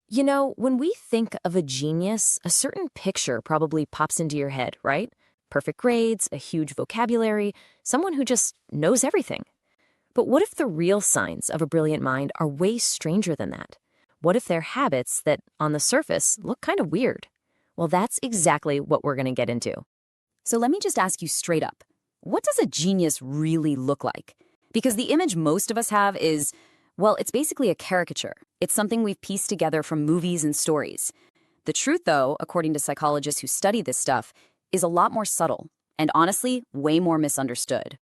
You know, when we think of a genius, a certain picture probably pops into your head, right? Perfect grades, a huge vocabulary, someone who just knows everything. But what if the real signs of a brilliant mind are way stranger than that? What if they're habits that, on the surface, look kind of weird? Well, that's exactly what we're going to get into. So let me just ask you straight up. What does a genius really look like? Because the image most of us have is, well, it's basically a caricature. It's something we've pieced together from movies and stories. The truth, though, according to psychologists who study this stuff, is a lot more subtle and honestly, way more misunderstood.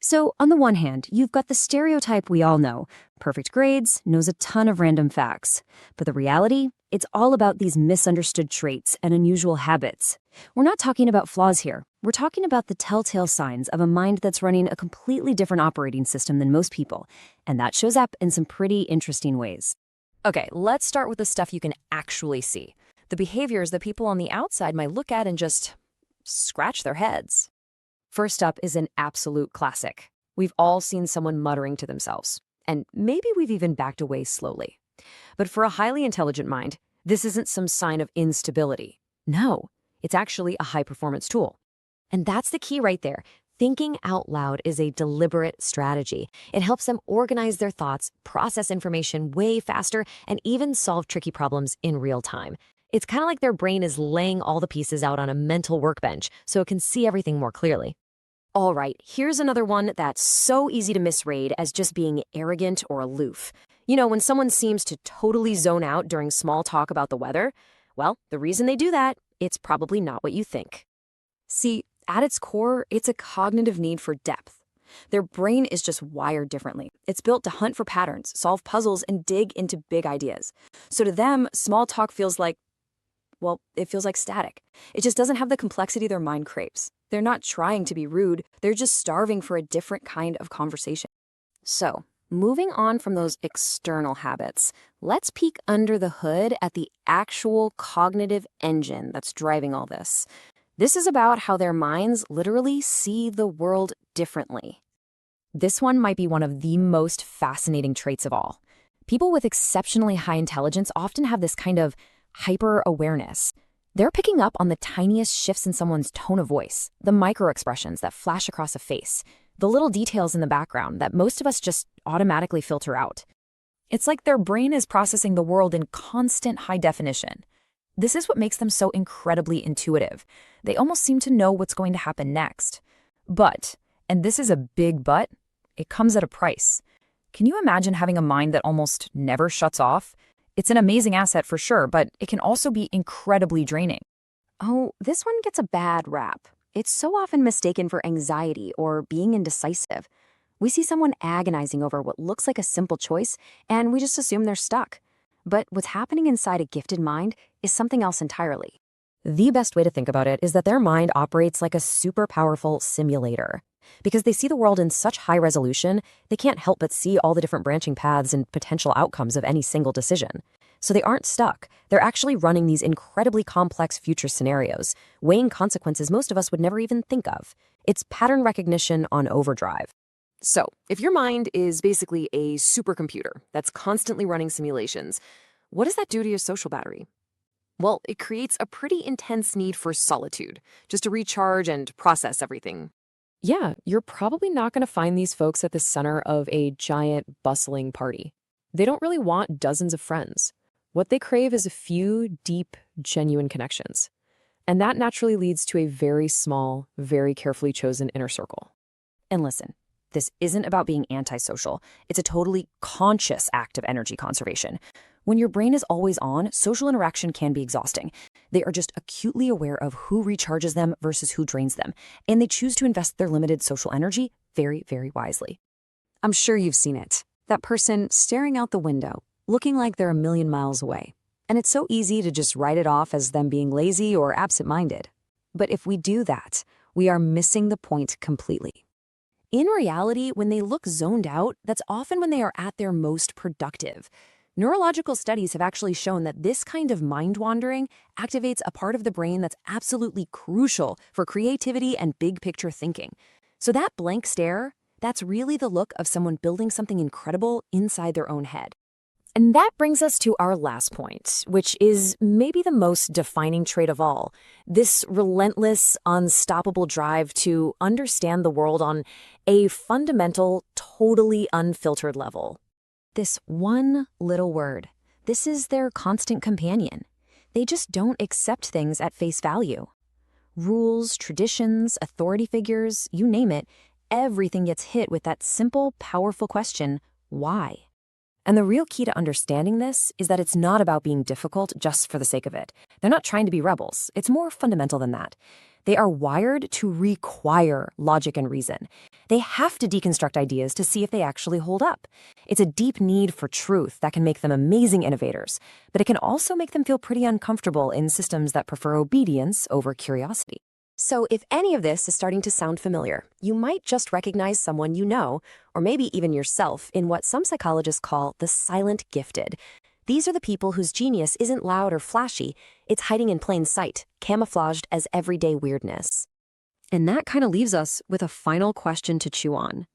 So, on the one hand, you've got the stereotype we all know. Perfect grades, knows a ton of random facts. But the reality? It's all about these misunderstood traits and unusual habits. We're not talking about flaws here. We're talking about the telltale signs of a mind that's running a completely different operating system than most people. And that shows up in some pretty interesting ways. Okay, let's start with the stuff you can actually see. The behaviors that people on the outside might look at and just scratch their heads. First up is an absolute classic. We've all seen someone muttering to themselves, and maybe we've even backed away slowly. But for a highly intelligent mind, this isn't some sign of instability. No, it's actually a high-performance tool. And that's the key right there. Thinking out loud is a deliberate strategy. It helps them organize their thoughts, process information way faster, and even solve tricky problems in real time. It's kind of like their brain is laying all the pieces out on a mental workbench so it can see everything more clearly. All right, here's another one that's so easy to misread as just being arrogant or aloof. You know, when someone seems to totally zone out during small talk about the weather, well, the reason they do that, it's probably not what you think. See, at its core, it's a cognitive need for depth. Their brain is just wired differently. It's built to hunt for patterns, solve puzzles, and dig into big ideas. So to them, small talk feels like, well, it feels like static. It just doesn't have the complexity their mind craves. They're not trying to be rude, they're just starving for a different kind of conversation. So, moving on from those external habits, let's peek under the hood at the actual cognitive engine that's driving all this. This is about how their minds literally see the world differently. This one might be one of the most fascinating traits of all. People with exceptionally high intelligence often have this kind of hyper-awareness. They're picking up on the tiniest shifts in someone's tone of voice, the micro-expressions that flash across a face, the little details in the background that most of us just automatically filter out. It's like their brain is processing the world in constant high definition. This is what makes them so incredibly intuitive. They almost seem to know what's going to happen next. But, and this is a big but, it comes at a price. Can you imagine having a mind that almost never shuts off? It's an amazing asset for sure, but it can also be incredibly draining. Oh, this one gets a bad rap. It's so often mistaken for anxiety or being indecisive. We see someone agonizing over what looks like a simple choice, and we just assume they're stuck. But what's happening inside a gifted mind is something else entirely. The best way to think about it is that their mind operates like a super powerful simulator. Because they see the world in such high resolution, they can't help but see all the different branching paths and potential outcomes of any single decision. So they aren't stuck. They're actually running these incredibly complex future scenarios, weighing consequences most of us would never even think of. It's pattern recognition on overdrive. So, if your mind is basically a supercomputer that's constantly running simulations, what does that do to your social battery? Well, it creates a pretty intense need for solitude, just to recharge and process everything. Yeah, you're probably not going to find these folks at the center of a giant, bustling party. They don't really want dozens of friends. What they crave is a few deep, genuine connections. And that naturally leads to a very small, very carefully chosen inner circle. And listen, this isn't about being antisocial. It's a totally conscious act of energy conservation. When your brain is always on, social interaction can be exhausting. They are just acutely aware of who recharges them versus who drains them, and they choose to invest their limited social energy very, very wisely. I'm sure you've seen it. That person staring out the window, looking like they're a million miles away. And it's so easy to just write it off as them being lazy or absent-minded. But if we do that, we are missing the point completely. In reality, when they look zoned out, that's often when they are at their most productive. Neurological studies have actually shown that this kind of mind wandering activates a part of the brain that's absolutely crucial for creativity and big picture thinking. So that blank stare, that's really the look of someone building something incredible inside their own head. And that brings us to our last point, which is maybe the most defining trait of all. This relentless, unstoppable drive to understand the world on a fundamental, totally unfiltered level. This one little word, this is their constant companion. They just don't accept things at face value. Rules, traditions, authority figures, you name it, everything gets hit with that simple, powerful question, why? And the real key to understanding this is that it's not about being difficult just for the sake of it. They're not trying to be rebels. It's more fundamental than that. They are wired to require logic and reason. They have to deconstruct ideas to see if they actually hold up. It's a deep need for truth that can make them amazing innovators, but it can also make them feel pretty uncomfortable in systems that prefer obedience over curiosity. So if any of this is starting to sound familiar, you might just recognize someone you know, or maybe even yourself, in what some psychologists call the silent gifted. These are the people whose genius isn't loud or flashy, it's hiding in plain sight, camouflaged as everyday weirdness. And that kind of leaves us with a final question to chew on.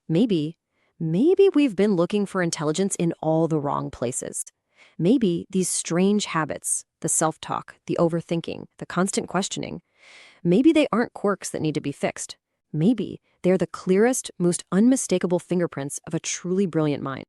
Maybe we've been looking for intelligence in all the wrong places. Maybe these strange habits, the self-talk, the overthinking, the constant questioning, maybe they aren't quirks that need to be fixed. Maybe they're the clearest, most unmistakable fingerprints of a truly brilliant mind.